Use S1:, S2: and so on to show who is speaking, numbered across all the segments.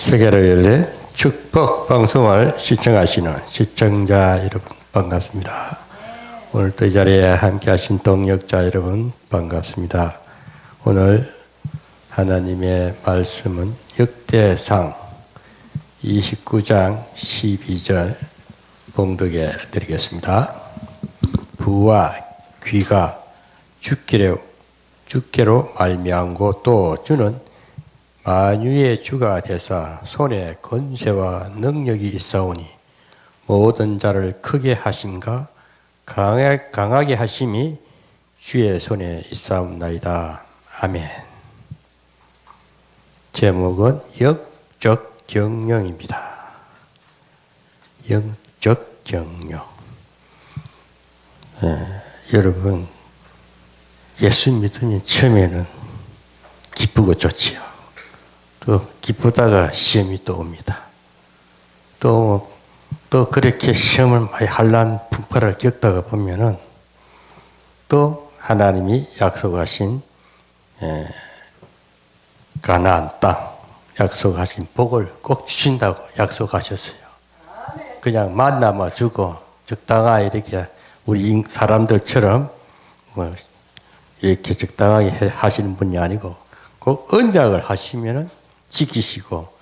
S1: 세계로 열린 축복 방송을 시청하시는 시청자 여러분 반갑습니다. 오늘도 이 자리에 함께 하신 동역자 여러분 반갑습니다. 오늘 하나님의 말씀은 역대상 29장 12절 봉독해 드리겠습니다. 부와 귀가 주께로 말미암고 또 주는 만유의 주가 되사 손에 권세와 능력이 있사오니 모든 자를 크게 하심과 강하게 하심이 주의 손에 있사옵나이다. 아멘. 제목은 영적 경영입니다. 영적 경영. 여러분, 예수 믿으면 처음에는 기쁘고 좋지요. 또 기쁘다가 시험이 또 옵니다. 또 그렇게 시험을 많이 한란 풍파를 겪다가 보면은 또 하나님이 약속하신 가나안 땅 약속하신 복을 꼭 주신다고 약속하셨어요. 그냥 만나만 주고 적당하게 이렇게 우리 사람들처럼 뭐 이렇게 적당하게 하시는 분이 아니고 꼭 언약을 하시면은 지키시고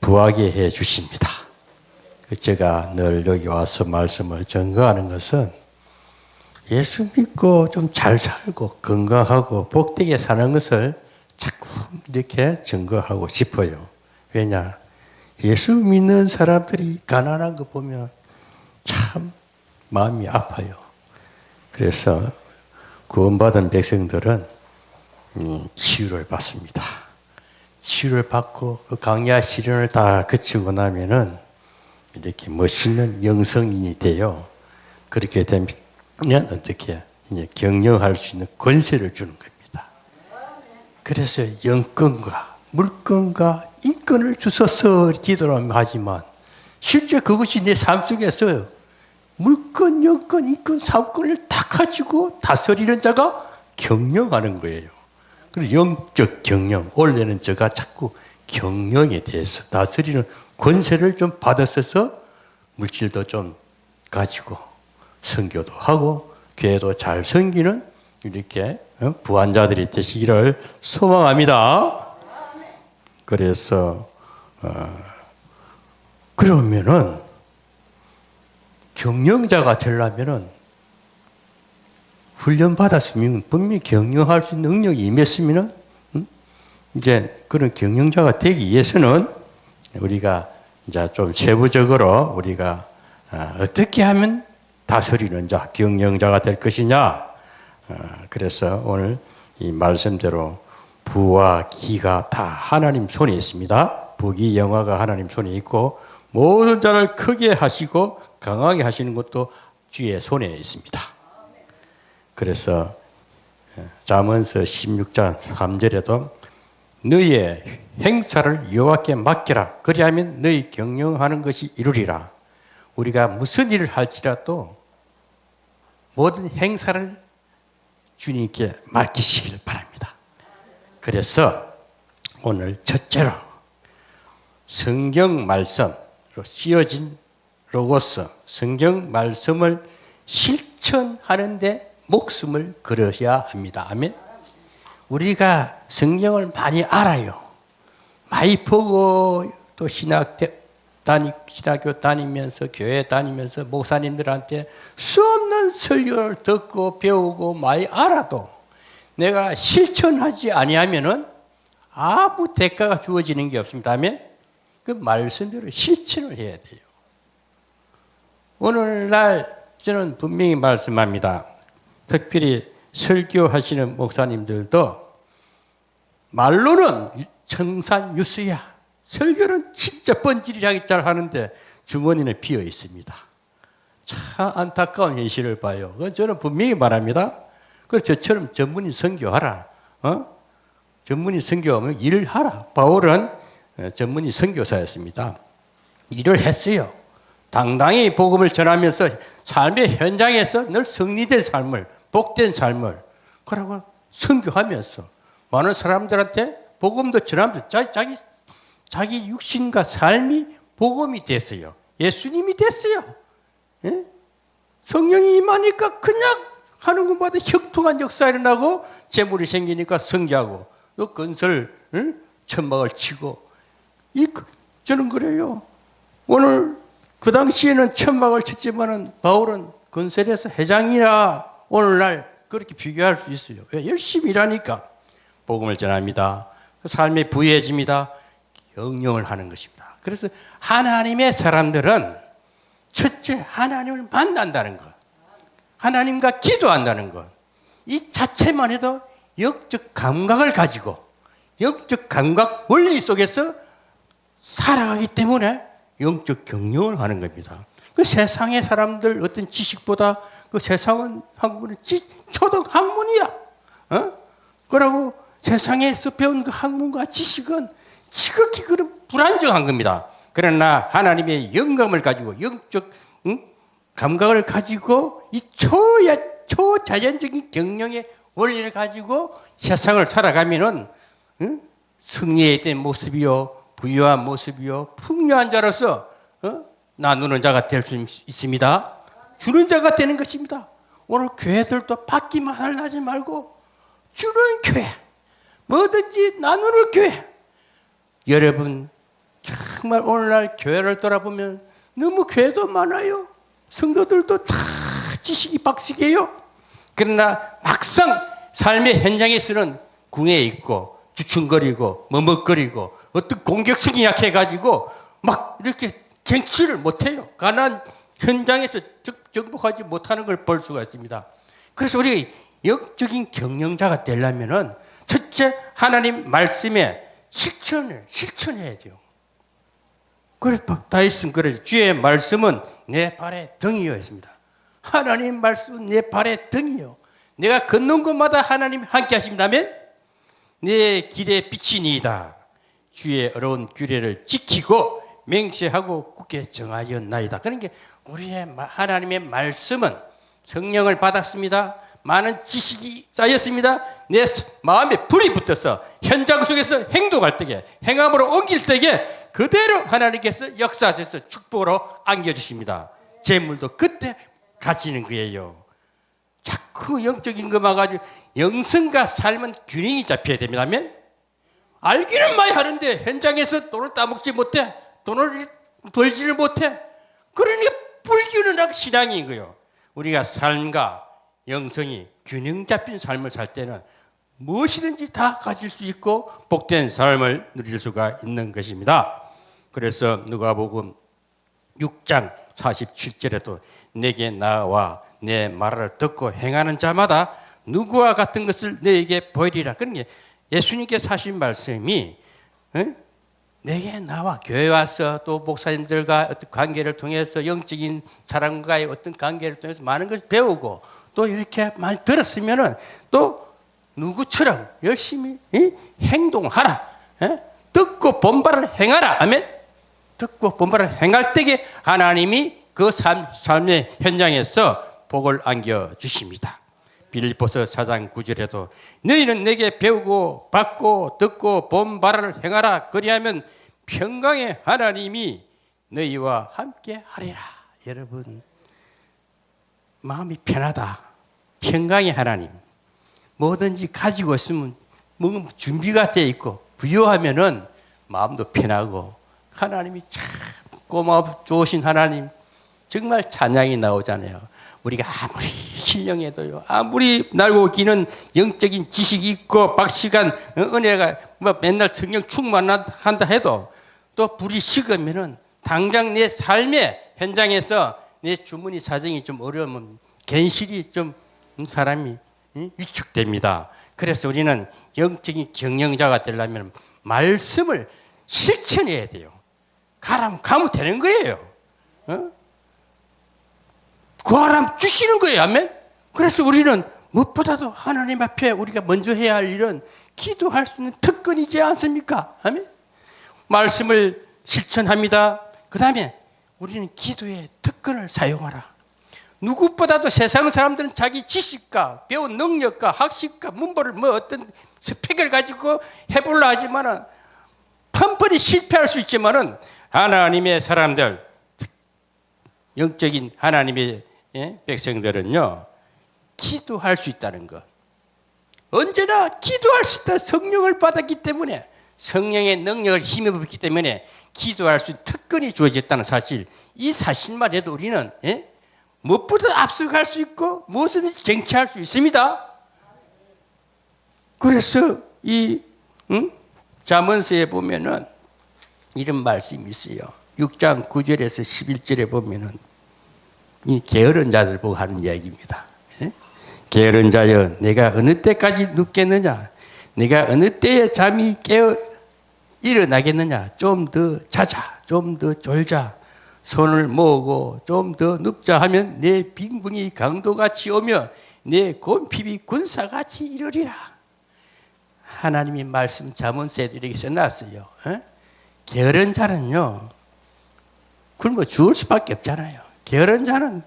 S1: 부하게 해 주십니다. 제가 늘 여기 와서 말씀을 증거하는 것은 예수 믿고 좀 잘 살고 건강하고 복되게 사는 것을 자꾸 이렇게 증거하고 싶어요. 왜냐? 예수 믿는 사람들이 가난한 거 보면 참 마음이 아파요. 그래서 구원받은 백성들은 치유를 받습니다. 치유를 받고 그 강야 시련을 다 거치고 나면은 이렇게 멋있는 영성인이 돼요. 그렇게 되면 어떻게 이제 경영할 수 있는 권세를 주는 겁니다. 그래서 영권과 물권과 인권을 주소서 기도를 하지만 실제 그것이 내 삶 속에서 물권, 영권, 인권, 삼권을 다 가지고 다스리는 자가 경영하는 거예요. 그리고 영적 경영, 원래는 제가 자꾸 경영에 대해서 다스리는 권세를 좀 받았어서 물질도 좀 가지고 선교도 하고 교회도 잘 섬기는 이렇게 부한자들이 되시기를 소망합니다. 그래서 그러면은 경영자가 되려면은 훈련 받았으면 분명히 경영할 수 있는 능력이 임했으면은 이제 그런 경영자가 되기 위해서는 우리가 이제 좀 세부적으로 우리가 어떻게 하면 다스리는 자, 경영자가 될 것이냐. 그래서 오늘 이 말씀대로 부와 기가 다 하나님 손에 있습니다. 부기 영화가 하나님 손에 있고 모든 자를 크게 하시고 강하게 하시는 것도 주의 손에 있습니다. 그래서 잠언서 16장 3절에도 너희의 행사를 여호와께 맡기라. 그리하면 너희 경영하는 것이 이루리라. 우리가 무슨 일을 할지라도 모든 행사를 주님께 맡기시길 바랍니다. 그래서 오늘 첫째로 성경 말씀으로 씌어진 로고스, 성경 말씀을 실천하는 데 목숨을 걸어야 합니다. 아멘. 우리가 성경을 많이 알아요. 많이 보고 또 신학교 다니면서 교회 다니면서 목사님들한테 수없는 설교를 듣고 배우고 많이 알아도 내가 실천하지 아니하면은 아무 대가가 주어지는 게 없습니다. 아멘. 그 말씀대로 실천을 해야 돼요. 오늘날 저는 분명히 말씀합니다. 특별히 설교하시는 목사님들도 말로는 청산유수야. 설교는 진짜 뻔질하게 잘 하는데 주머니는 비어 있습니다. 참 안타까운 현실을 봐요. 저는 분명히 말합니다. 그래서 저처럼 전문의 선교하라. 전문의 선교하면 일을 하라. 바울은 전문의 선교사였습니다. 일을 했어요. 당당히 복음을 전하면서 삶의 현장에서 늘 승리된 삶을, 복된 삶을 그러고 선교하면서 많은 사람들한테 복음도 전하면서 자기 자기 육신과 삶이 복음이 됐어요. 예수님이 됐어요. 예? 성령이 임하니까 그냥 하는 것마다 혁통한 역사가 일어나고 재물이 생기니까 성기하고 또 건설 천막을 치고 저는 그래요. 오늘 그 당시에는 천막을 쳤지만은 바울은 건설에서 회장이라 오늘날 그렇게 비교할 수 있어요. 왜? 열심히 일하니까 복음을 전합니다. 삶이 부유해집니다. 경영을 하는 것입니다. 그래서 하나님의 사람들은 첫째 하나님을 만난다는 것, 하나님과 기도한다는 것, 이 자체만 해도 영적 감각을 가지고 영적 감각 원리 속에서 살아가기 때문에 영적 경영을 하는 겁니다. 그 세상의 사람들 어떤 지식보다 그 세상은 학문은 초등 학문이야. 그러고 세상에서 배운 그 학문과 지식은 지극히 그런 불안정한 겁니다. 그러나 하나님의 영감을 가지고 영적 감각을 가지고 이 초자연적인 경영의 원리를 가지고 세상을 살아가면은 승리에 대한 모습이요, 부유한 모습이요, 풍요한 자로서 나누는 자가 될 수 있습니다. 주는 자가 되는 것입니다. 오늘 교회들도 받기만 하지 말고 주는 교회, 뭐든지 나누는 교회. 여러분 정말 오늘날 교회를 돌아보면 너무 교회도 많아요. 성도들도 다 지식이 박식이에요. 그러나 막상 삶의 현장에서는 궁에 있고 주춤거리고 머뭇거리고 어떤 공격성이 약해가지고 막 이렇게 쟁취를 못해요. 가난 현장에서 정복하지 못하는 걸 볼 수가 있습니다. 그래서 우리가 영적인 경영자가 되려면은 첫째 하나님 말씀에 실천해야 돼요. 그래 다윗은 그래 주의 말씀은 내 발의 등이요 했습니다. 하나님 말씀은 내 발의 등이요. 내가 걷는 곳마다 하나님 함께 하신다면 내 길에 비치니이다. 주의 어려운 규례를 지키고 맹세하고 굳게 정하였나이다. 그러니까 우리의 하나님의 말씀은 성령을 받았습니다. 많은 지식이 쌓였습니다. 내 마음에 불이 붙어서 현장 속에서 행동할 때에 행함으로 옮길 때에 그대로 하나님께서 역사하셔서 축복으로 안겨주십니다. 재물도 그때 가지는 거예요. 자꾸 영적인 것만 가지고 영성과 삶은 균형이 잡혀야 됩니다면 알기는 많이 하는데 현장에서 돈을 따먹지 못해, 돈을 벌지를 못해. 그러니까 불균형한 신앙인 거예요. 우리가 삶과 영성이 균형 잡힌 삶을 살 때는 무엇이든지 다 가질 수 있고 복된 삶을 누릴 수가 있는 것입니다. 그래서 누가복음 6장 47절에도 내게 나와 내 말을 듣고 행하는 자마다 누구와 같은 것을 너에게 보이리라. 그러니까 예수님께서 하신 말씀이 내게 나와 교회 와서 또 목사님들과 어떤 관계를 통해서 영적인 사람과의 어떤 관계를 통해서 많은 것을 배우고 또 이렇게 많이 들었으면은 또 누구처럼 열심히 행동하라. 듣고 본바를 행하라. 아멘. 듣고 본바를 행할 때에 하나님이 그 삶의 현장에서 복을 안겨 주십니다. 빌립보서 4장 9절에도 너희는 내게 배우고 받고 듣고 본바를 행하라. 그리하면 평강의 하나님이 너희와 함께 하리라. 여러분 마음이 편하다. 평강의 하나님. 뭐든지 가지고 있으면 준비가 되어 있고 부유하면은 마음도 편하고 하나님이 참 고마워 좋으신 하나님 정말 찬양이 나오잖아요. 우리가 아무리 신령해도요, 아무리 날고 기는 영적인 지식이 있고 박시간 은혜가 뭐 맨날 성령 충만한다 해도 또 불이 식으면은 당장 내 삶의 현장에서 내 주머니 사정이 좀 어려우면 괜시리 좀 사람이 위축됩니다. 그래서 우리는 영적인 경영자가 되려면 말씀을 실천해야 돼요. 가라면 가면 되는 거예요. 구하라면 주시는 거예요. 아멘. 그래서 우리는 무엇보다도 하나님 앞에 우리가 먼저 해야 할 일은 기도할 수 있는 특권이지 않습니까? 아멘. 말씀을 실천합니다. 그 다음에 우리는 기도의 특권을 사용하라. 누구보다도 세상 사람들은 자기 지식과 배운 능력과 학식과 문법을 뭐 어떤 스펙을 가지고 해보려 하지만은 번번이 실패할 수 있지만은 하나님의 사람들, 영적인 하나님의 백성들은요, 기도할 수 있다는 것. 언제나 기도할 수 있다. 성령을 받았기 때문에, 성령의 능력을 힘입었기 때문에 기도할 수 있는 특권이 주어졌다는 사실, 이 사실만 해도 우리는 무엇보다 앞서갈 수 있고 무엇이든지 쟁취할 수 있습니다. 그래서 이 잠언서에 보면은 이런 말씀이 있어요. 6장 9절에서 11절에 보면은 이 게으른 자들 보고 하는 이야기입니다. 게으른 자여, 내가 어느 때까지 눕겠느냐? 내가 어느 때에 잠이 깨어 일어나겠느냐? 좀 더 자자, 좀 더 졸자, 손을 모으고 좀 더 눕자 하면 내 빈궁이 강도같이 오며 내 곰핍이 군사같이 이르리라. 하나님의 말씀 잠언서에도 이렇게 써놨어요. 게으른 자는요, 굶어 죽을 수밖에 없잖아요. 게으른 자는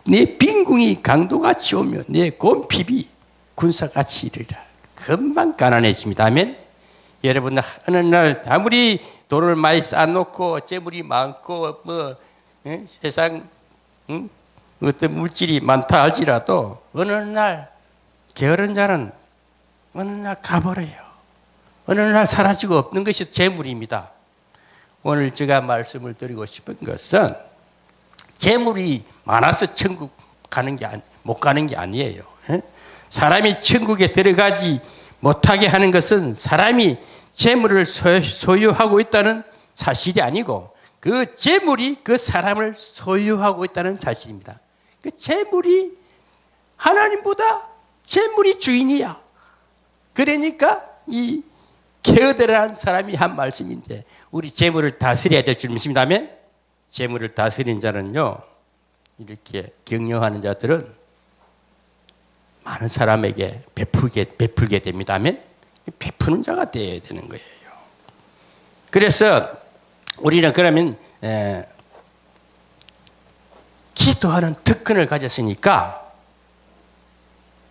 S1: 내 빈궁이 강도같이 오며 내 곰핍이 군사같이 이르리라. 금방 가난해집니다. 아멘. 여러분, 어느 날 아무리 돈을 많이 쌓아놓고 재물이 많고 세상 어떤 물질이 많다 할지라도 어느 날 게으른 자는 어느 날 가버려요. 어느 날 사라지고 없는 것이 재물입니다. 오늘 제가 말씀을 드리고 싶은 것은 재물이 많아서 천국 못 가는 게 아니에요. 사람이 천국에 들어가지 못하게 하는 것은 사람이 재물을 소유하고 있다는 사실이 아니고 그 재물이 그 사람을 소유하고 있다는 사실입니다. 그 재물이 하나님보다 재물이 주인이야. 그러니까 이 게으르다는 사람이 한 말씀인데 우리 재물을 다스려야 될 줄 믿습니다면 재물을 다스리는 자는요, 이렇게 경영하는 자들은 많은 사람에게 베풀게 됩니다. 아멘. 베푸는 자가 되어야 되는 거예요. 그래서 우리는 그러면 기도하는 특권을 가졌으니까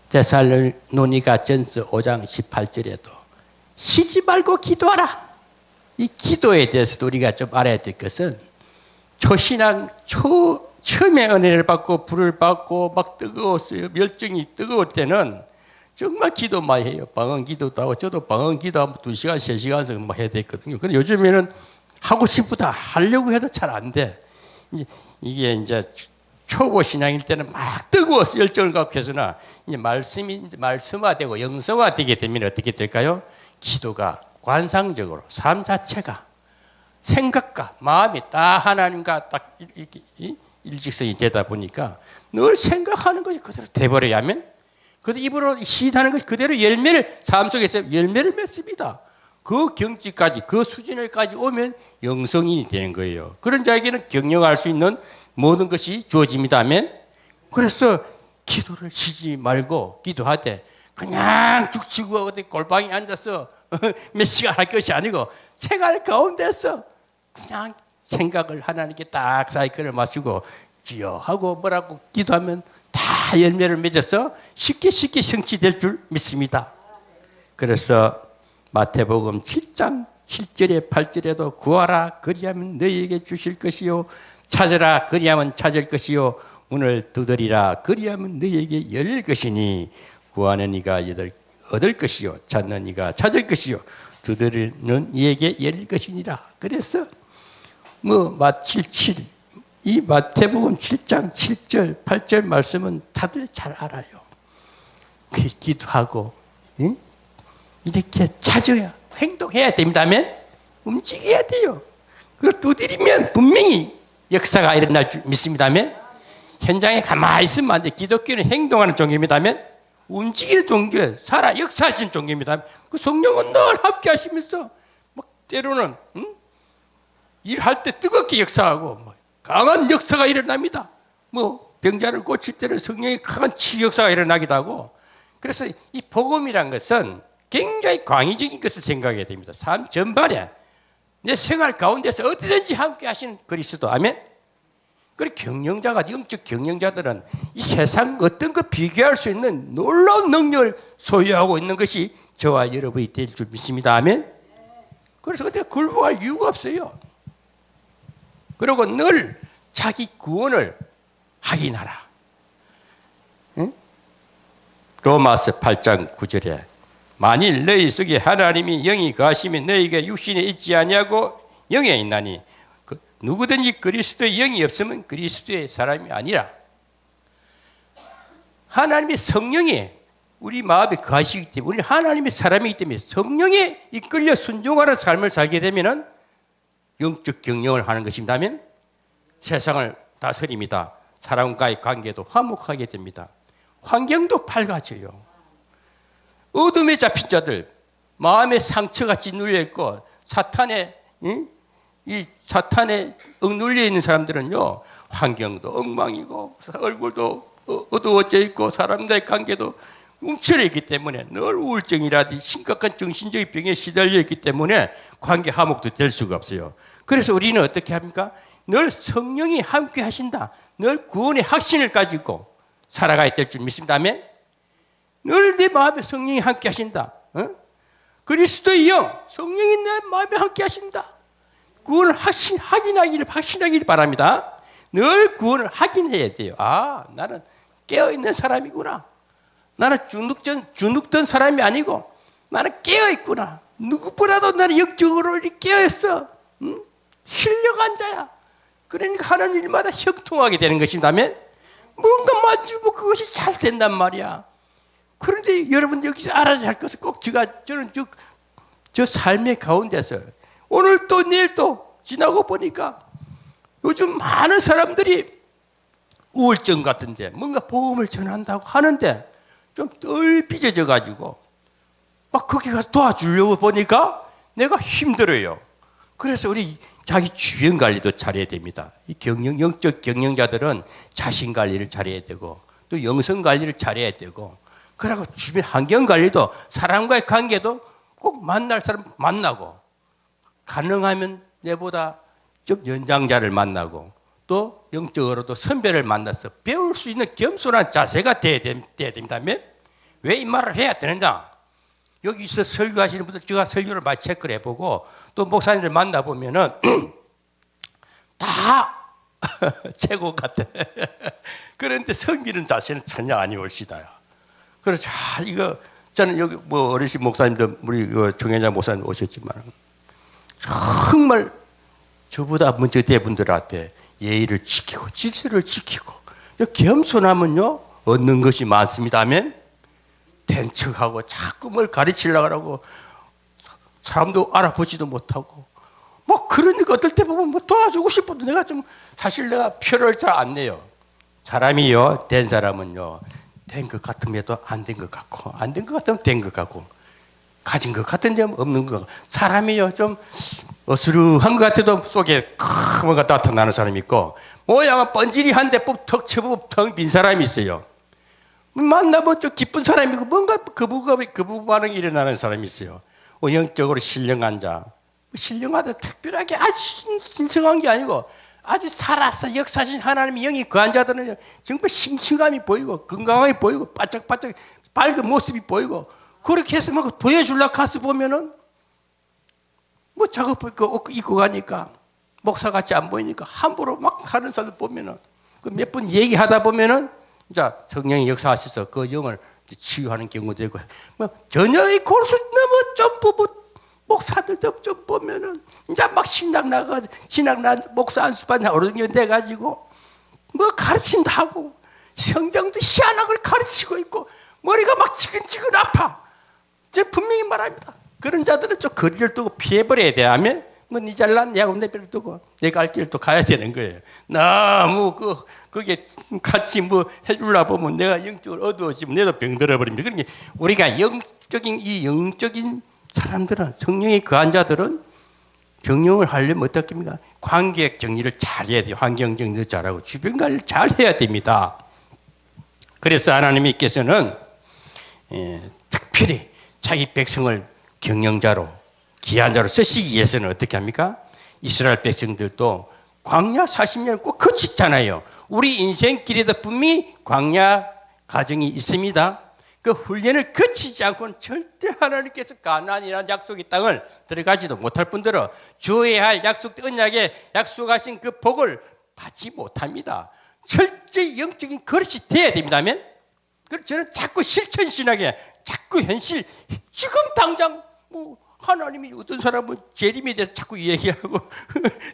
S1: 데살로니가 전서 5장 18절에도 쉬지 말고 기도하라. 이 기도에 대해서도 우리가 좀 알아야 될 것은 초신앙 처음에 은혜를 받고 불을 받고 막 뜨거웠어요. 열정이 뜨거울 때는 정말 기도 많이 해요. 방언 기도도 하고 저도 방언 기도하면 2시간, 3시간씩 막 해야 되거든요. 근데 요즘에는 하고 싶다 하려고 해도 잘 안 돼. 이게 이제 초보 신앙일 때는 막 뜨거워서 열정을 갖고 해서나 이제 말씀이 말씀화되고 영성화되게 되면 어떻게 될까요? 기도가 관상적으로 삶 자체가 생각과 마음이 다 하나님과 딱 일직선이 되다 보니까 늘 생각하는 것이 그대로 돼버려야 하면 그래도 입으로 시인하는 것이 그대로 열매를 삶 속에서 열매를 맺습니다. 그 경지까지 그 수준에까지 오면 영성이 되는 거예요. 그런 자에게는 경영할 수 있는 모든 것이 주어집니다. 아멘. 그래서 기도를 쉬지 말고 기도하되 그냥 죽치고 어디 골방에 앉아서 몇 시간 할 것이 아니고 생활 가운데서 그냥 생각을 하나님께 딱 사이클을 맞추고 주여 하고 뭐라고 기도하면 다 열매를 맺어서 쉽게 성취될 줄 믿습니다. 그래서 마태복음 7장 7절에 8절에도 구하라 그리하면 너희에게 주실 것이요 찾으라 그리하면 찾을 것이요 문을 두드리라 그리하면 너희에게 열릴 것이니 구하는 이가 얻을 것이요 찾는 이가 찾을 것이요 두드리는 이에게 열릴 것이니라. 그래서 이 마태복음 7장 7절 8절 말씀은 다들 잘 알아요. 기도하고 이렇게 찾아야 행동해야 됩니다면 움직여야 돼요. 그걸 두드리면 분명히 역사가 일어날 줄 믿습니다면 현장에 가만히 있으면 안 돼. 기독교는 행동하는 종교입니다면 움직이는 종교예요. 살아 역사하신 종교입니다. 그 성령은 늘 함께 하시면서 막 때로는 일할 때 뜨겁게 역사하고 강한 역사가 일어납니다. 병자를 고칠 때는 성령의 강한 치유 역사가 일어나기도 하고. 그래서 이 복음이란 것은 굉장히 광의적인 것을 생각해야 됩니다. 삶 전반에 내 생활 가운데서 어디든지 함께 하시는 그리스도. 아멘. 그래 경영자가 영적 경영자들은 이 세상 어떤 것 비교할 수 있는 놀라운 능력을 소유하고 있는 것이 저와 여러분이 될 줄 믿습니다. 아멘. 그래서 그때 굴복할 이유가 없어요. 그리고 늘 자기 구원을 확인하라. 응? 로마서 8장 9절에 만일 너희 속에 하나님이 영이 거하시면 너희가 육신에 있지 아니하고 영에 있나니 누구든지 그리스도의 영이 없으면 그리스도의 사람이 아니라. 하나님의 성령이 우리 마음에 거하시기 때문에 우리 하나님의 사람이기 때문에 성령에 이끌려 순종하는 삶을 살게 되면 영적 경영을 하는 것입니다면 세상을 다스립니다. 사람과의 관계도 화목하게 됩니다. 환경도 밝아져요. 어둠에 잡힌 자들, 마음의 상처같이 눌려있고 사탄에 억눌려 있는 사람들은요, 환경도 엉망이고 얼굴도 어두워져 있고 사람과의 관계도 움츠려 있기 때문에 늘 우울증이라든지 심각한 정신적인 병에 시달려 있기 때문에 관계 화목도 될 수가 없어요. 그래서 우리는 어떻게 합니까? 늘 성령이 함께 하신다. 늘 구원의 확신을 가지고 살아가야 될 줄 믿습니다면 늘 내 마음에 성령이 함께 하신다. 그리스도의 영, 성령이 내 마음에 함께 하신다. 구원을 확신하기를 바랍니다. 늘 구원을 확인해야 돼요. 아, 나는 깨어있는 사람이구나. 나는 주눅든 사람이 아니고 나는 깨어있구나. 누구보다도 나는 영적으로 깨어있어. 신령한 자야. 그러니까 하는 일마다 형통하게 되는 것이라면 뭔가 만지고 그것이 잘 된단 말이야. 그런데 여러분 여기서 알아야 할 것은 꼭 저는 저 삶의 가운데서 오늘 또 내일 또 지나고 보니까 요즘 많은 사람들이 우울증 같은데 뭔가 복음을 전한다고 하는데 좀 덜 삐져져 가지고 막 거기 가서 도와주려고 보니까 내가 힘들어요. 그래서 우리 자기 주변 관리도 잘해야 됩니다. 이 영적 경영자들은 자신 관리를 잘해야 되고 또 영성 관리를 잘해야 되고 그리고 주변 환경 관리도 사람과의 관계도 꼭 만날 사람 만나고 가능하면 내보다 좀 연장자를 만나고 또 영적으로도 선배를 만나서 배울 수 있는 겸손한 자세가 돼야 됩니다면 왜 이 말을 해야 되느냐? 여기서 설교하시는 분들 제가 설교를 많이 체크를 해보고 또 목사님들 만나보면은 다 최고 같아. 그런데 섬기는 자세는 전혀 아니올시다요. 그래서 이거 저는 여기 뭐 어르신 목사님들 우리 정현자 목사님 오셨지만 정말 저보다 먼저 대분들 앞에 예의를 지키고 질서를 지키고 겸손하면요 얻는 것이 많습니다면 된 척하고 자꾸 뭘 가르치려고 하고 사람도 알아보지도 못하고 뭐 그러니까 어떨 때 보면 뭐 도와주고 싶어도 내가 좀 사실 내가 표를 잘 안 내요. 사람이요 된 사람은요 된 것 같으면도 안 된 것 같고 안 된 것 같으면 된 것 같고 가진 것 같은데 없는 것 같고 사람이요 좀 어스름한 것 같아도 속에 뭔가 나타나는 사람이 있고 모양은 번지리한데 턱 쳐보면 텅 빈 사람이 있어요. 만나면 좀 기쁜 사람이고 뭔가 거부 반응이 일어나는 사람이 있어요. 영적으로 신령한 자, 신령하다 특별하게 아주 신성한 게 아니고 아주 살아서 역사하신 하나님의 영이 거한 자들은 정말 싱싱함이 보이고 건강함이 보이고 바짝바짝 밝은 모습이 보이고 그렇게 해서 막 보여주려고 가서 보면은 뭐 작업 입고 가니까 목사같이 안 보이니까 함부로 막 하는 사람 보면은 몇 분 얘기하다 보면은 자 성령이 역사하셔서 그 영을 치유하는 경우도 있고 뭐 전혀 이 골수 넘어 좀 보고 목사들도 좀 보면은 이제 막 신앙 목사 안수반 어른이 돼가지고 뭐 가르친다 하고 성경도 희한한 걸 가르치고 있고 머리가 막 지근지근 아파. 제가 분명히 말합니다. 그런 자들은 좀 거리를 두고 피해버려야 돼. 하면 뭐 니 잘난 내가 내버려 두고 내가 갈 길을 또 가야 되는 거예요. 너무 그게 같이 뭐 해주려 보면 내가 영적으로 어두워지면 내도 병들어 버립니다. 그러니까 우리가 영적인 사람들은 성령이 거한 자들은 경영을 하려면 어떻습니까? 관계 정리를 잘 해야 돼요. 환경 정리를 잘하고 주변 관리를 잘 해야 됩니다. 그래서 하나님께서는 특별히 자기 백성을 경영자로 귀한 자로 쓰시기 위해서는 어떻게 합니까? 이스라엘 백성들도 광야 40년을 꼭 거쳤잖아요. 우리 인생길에도 분명히 광야 과정이 있습니다. 그 훈련을 거치지 않고는 절대 하나님께서 가나안이라는 약속의 땅을 들어가지도 못할 뿐더러 주어야 할 약속 언약에 약속하신 그 복을 받지 못합니다. 철저히 영적인 그릇이 돼야 됩니다면, 그래서 저는 자꾸 실천신학에 자꾸 현실, 지금 당장 뭐 하나님이 어떤 사람은 재림에 대해서 자꾸 얘기하고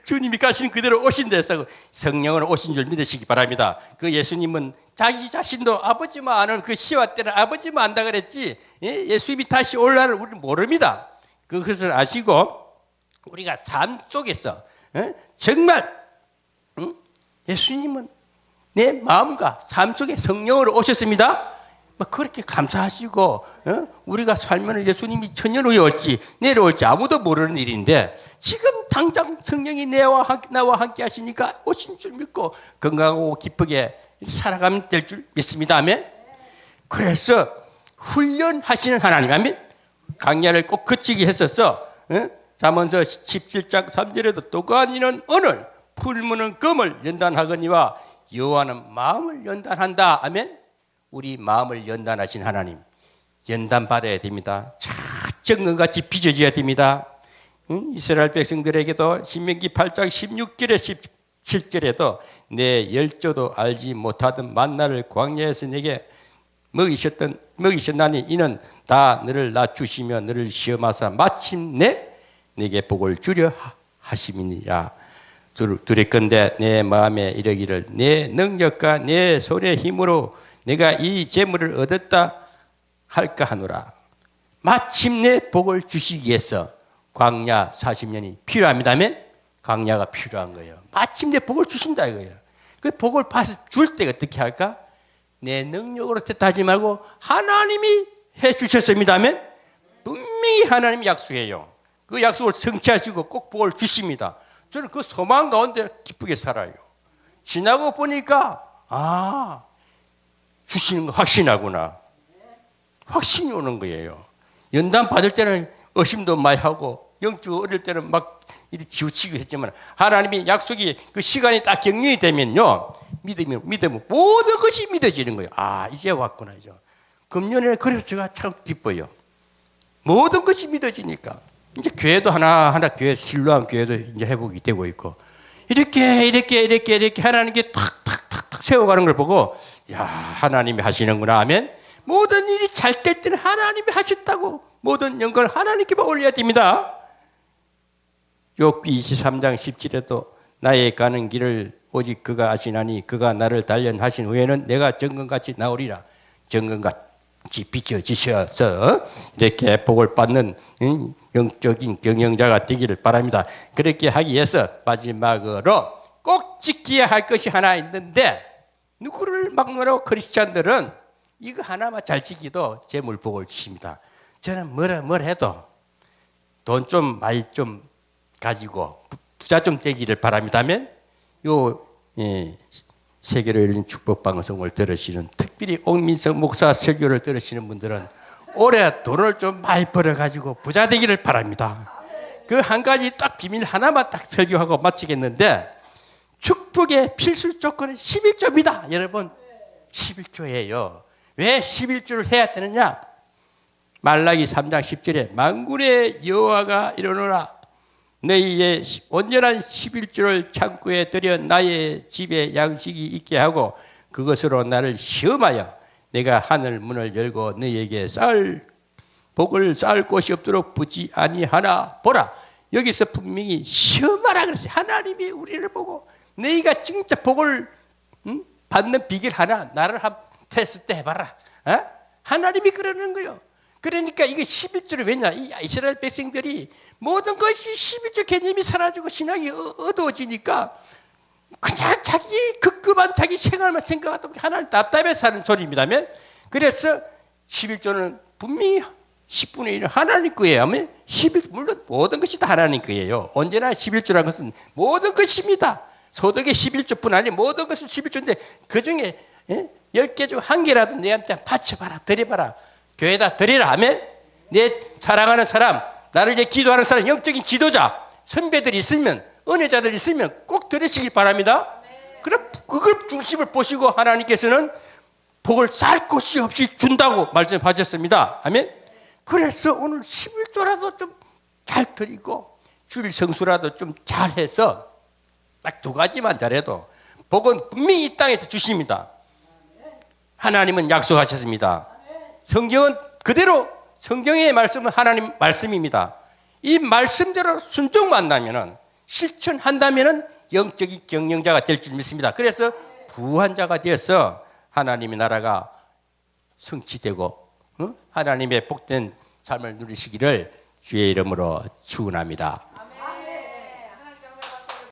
S1: 주님이 가신 그대로 오신 데서 성령으로 오신 줄 믿으시기 바랍니다. 그 예수님은 자기 자신도 아버지만 아는 그 시와 때는 아버지만 안다 그랬지, 예수님이 다시 올 날을 우리는 모릅니다. 그것을 아시고 우리가 삶 속에서 정말 예수님은 내 마음과 삶 속에 성령으로 오셨습니다. 그렇게 감사하시고, 우리가 살면 예수님이 천년 후에 올지 내려올지 아무도 모르는 일인데, 지금 당장 성령이 나와 함께 하시니까 오신 줄 믿고 건강하고 기쁘게 살아가면 될 줄 믿습니다. 아멘. 그래서 훈련하시는 하나님, 아멘. 강야를 꼭 거치게 했었어. 잠언서 17장 3절에도 도가니는 언을, 풀무는 금을 연단하거니와 여호와는 마음을 연단한다. 아멘. 우리 마음을 연단하신 하나님, 연단받아야 됩니다. 정금같이 빚어져야 됩니다. 이스라엘 백성들에게도 신명기 8장 16절에 17절에도 내 열조도 알지 못하던 만나를 광야에서 내게 먹이셨나니 이는 다 너를 낮추시며 너를 시험하사 마침내 내게 복을 주려 하심이니라. 두렵건대 내 마음에 이르기를 내 능력과 내 손의 힘으로 내가 이 재물을 얻었다 할까 하노라. 마침내 복을 주시기 위해서 광야 40년이 필요합니다면, 광야가 필요한 거예요. 마침내 복을 주신다 이거예요. 그 복을 받아서 줄 때 어떻게 할까? 내 능력으로 뜻하지 말고 하나님이 해 주셨습니다면 분명히 하나님이 약속해요. 그 약속을 성취하시고 꼭 복을 주십니다. 저는 그 소망 가운데 기쁘게 살아요. 지나고 보니까 주시는 거 확신하구나. 확신이 오는 거예요. 연단 받을 때는 의심도 많이 하고 영적 어릴 때는 막 이렇게 지우치고 했지만, 하나님이 약속이 그 시간이 딱 경륜이 되면요, 믿으면 모든 것이 믿어지는 거예요. 이제 왔구나. 이제 금년에 그래서 제가 참 기뻐요. 모든 것이 믿어지니까 이제 교회도 하나하나 교회 신뢰한 교회도 이제 회복이 되고 있고, 이렇게 하나님께 탁탁탁탁 세워가는 걸 보고, 야, 하나님이 하시는구나 하면, 모든 일이 잘 될 때는 하나님이 하셨다고 모든 영광을 하나님께만 올려야 됩니다. 욥기 23장 17에도 나의 가는 길을 오직 그가 아시나니 그가 나를 단련하신 후에는 내가 정금같이 나오리라. 정금같이 비춰지셔서 이렇게 복을 받는 영적인 경영자가 되기를 바랍니다. 그렇게 하기 위해서 마지막으로 꼭 지켜야 할 것이 하나 있는데, 누구를 막론하고 크리스찬들은 이거 하나만 잘 지키도 재물복을 주십니다. 저는 뭐라 해도 돈 좀 많이 좀 가지고 부자 좀 되기를 바랍니다면, 세계로 열린 축복방송을 들으시는, 특별히 옥민석 목사 설교를 들으시는 분들은 올해 돈을 좀 많이 벌어가지고 부자 되기를 바랍니다. 그 한 가지 딱 비밀 하나만 딱 설교하고 마치겠는데, 축복의 필수 조건은 11조입니다. 여러분, 11조예요. 왜 11조를 해야 되느냐? 말라기 3장 10절에 만군의 여호와가 이르노라. 너희의 온전한 11조를 창고에 들여 나의 집에 양식이 있게 하고 그것으로 나를 시험하여 내가 하늘 문을 열고 너희에게 복을 쌓을 곳이 없도록 부지 아니하나 보라. 여기서 분명히 시험하라 그랬어요. 하나님이 우리를 보고 너희가 진짜 복을 받는 비결 하나 나를 한 테스트 해봐라. 하나님이 그러는 거예요. 그러니까 이게 11조를 왜냐? 이 이스라엘 백성들이 모든 것이 11조 개념이 사라지고 신앙이 어두워지니까 그냥 자기 급급한 자기 생활만 생각하다 보니 하나님 답답해 사는 소리입니다면, 그래서 11조는 분명히 10분의 1은 하나님 거예요. 물론 모든 것이 다 하나님 거예요. 언제나 11조라는 것은 모든 것입니다. 소득의 11조뿐 아니라 모든 것은 11조인데 그 중에 10개 중 한 개라도 내한테 바쳐봐라, 드려봐라. 교회에다 드리라 하면 내 사랑하는 사람, 나를 이제 기도하는 사람, 영적인 지도자, 선배들이 있으면 은혜자들 있으면 꼭 들으시길 바랍니다. 그럼 그걸 중심을 보시고 하나님께서는 복을 쌀 것이 없이 준다고 말씀하셨습니다. 아멘. 그래서 오늘 11조라도 좀 잘 드리고 주일 성수라도 좀 잘해서 딱 두 가지만 잘해도 복은 분명히 이 땅에서 주십니다. 하나님은 약속하셨습니다. 성경은 그대로 성경의 말씀은 하나님 말씀입니다. 이 말씀대로 순종만 한다면 실천한다면 영적인 경영자가 될 줄 믿습니다. 그래서 부한 자가 되어서 하나님의 나라가 성취되고 하나님의 복된 삶을 누리시기를 주의 이름으로 축원합니다.